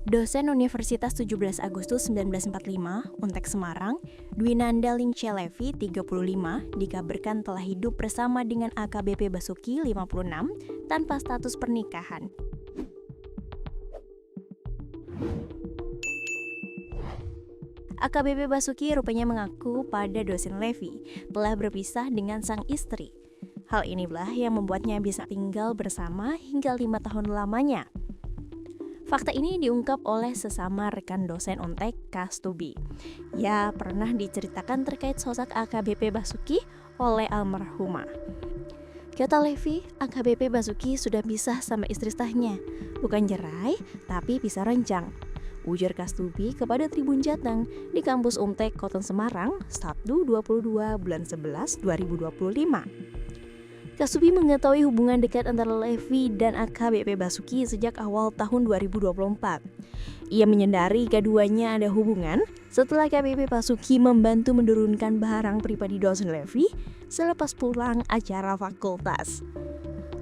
Dosen Universitas 17 Agustus 1945, Untek Semarang, Dwinanda Lingcelevi, 35, dikabarkan telah hidup bersama dengan AKBP Basuki, 56, tanpa status pernikahan. AKBP Basuki rupanya mengaku pada dosen Levi telah berpisah dengan sang istri. Hal inilah yang membuatnya bisa tinggal bersama hingga 5 tahun lamanya. Fakta ini diungkap oleh sesama rekan dosen Untek, Kastubi. Ia pernah diceritakan terkait sosok AKBP Basuki oleh almarhumah. Kata Levi, AKBP Basuki sudah pisah sama istri sahnya. Bukan cerai, tapi pisah ranjang. Ujar Kastubi kepada Tribun Jateng di kampus Untek Kota Semarang, Sabtu 22 bulan 11 2025. Kastubi mengetahui hubungan dekat antara Levi dan AKBP Basuki sejak awal tahun 2024. Ia menyadari keduanya ada hubungan setelah AKBP Basuki membantu menurunkan barang pribadi dosen Levi selepas pulang acara fakultas.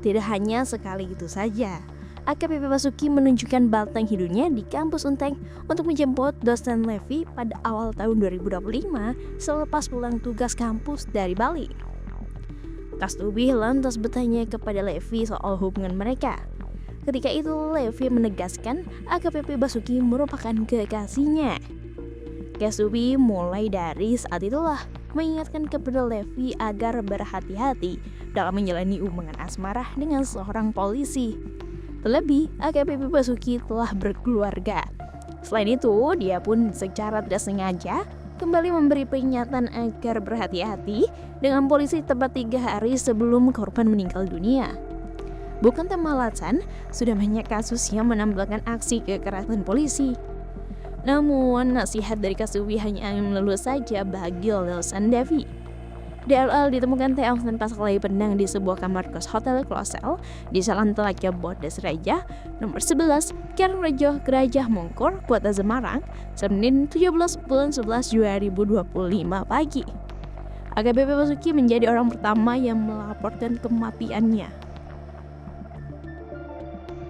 Tidak hanya sekali itu saja, AKBP Basuki menunjukkan batang hidungnya di kampus Untek untuk menjemput dosen Levi pada awal tahun 2025 selepas pulang tugas kampus dari Bali. Kastubi lantas bertanya kepada Levi soal hubungan mereka. Ketika itu Levi menegaskan AKBP Basuki merupakan kekasihnya. Kastubi mulai dari saat itulah mengingatkan kepada Levi agar berhati-hati dalam menjalani hubungan asmara dengan seorang polisi. Terlebih, AKBP Basuki telah berkeluarga. Selain itu, dia pun secara tidak sengaja kembali memberi peringatan agar berhati-hati dengan polisi tepat 3 hari sebelum korban meninggal dunia. Bukan tanpa alasan, sudah banyak kasus yang menampilkan aksi kekerasan polisi. Namun, nasihat dari Kastubi hanya melulu saja bagi dosen Devi. DLL ditemukan tewas tanpa sekali pedang di sebuah kamar kos Hotel Klosel di Jalan Telaga Bodas Raja, nomor 11, Karen Rejo, Gerajah Mongkur, Kota Semarang, Senin 17 bulan 11 2025 pagi. AKBP Basuki menjadi orang pertama yang melaporkan kematiannya.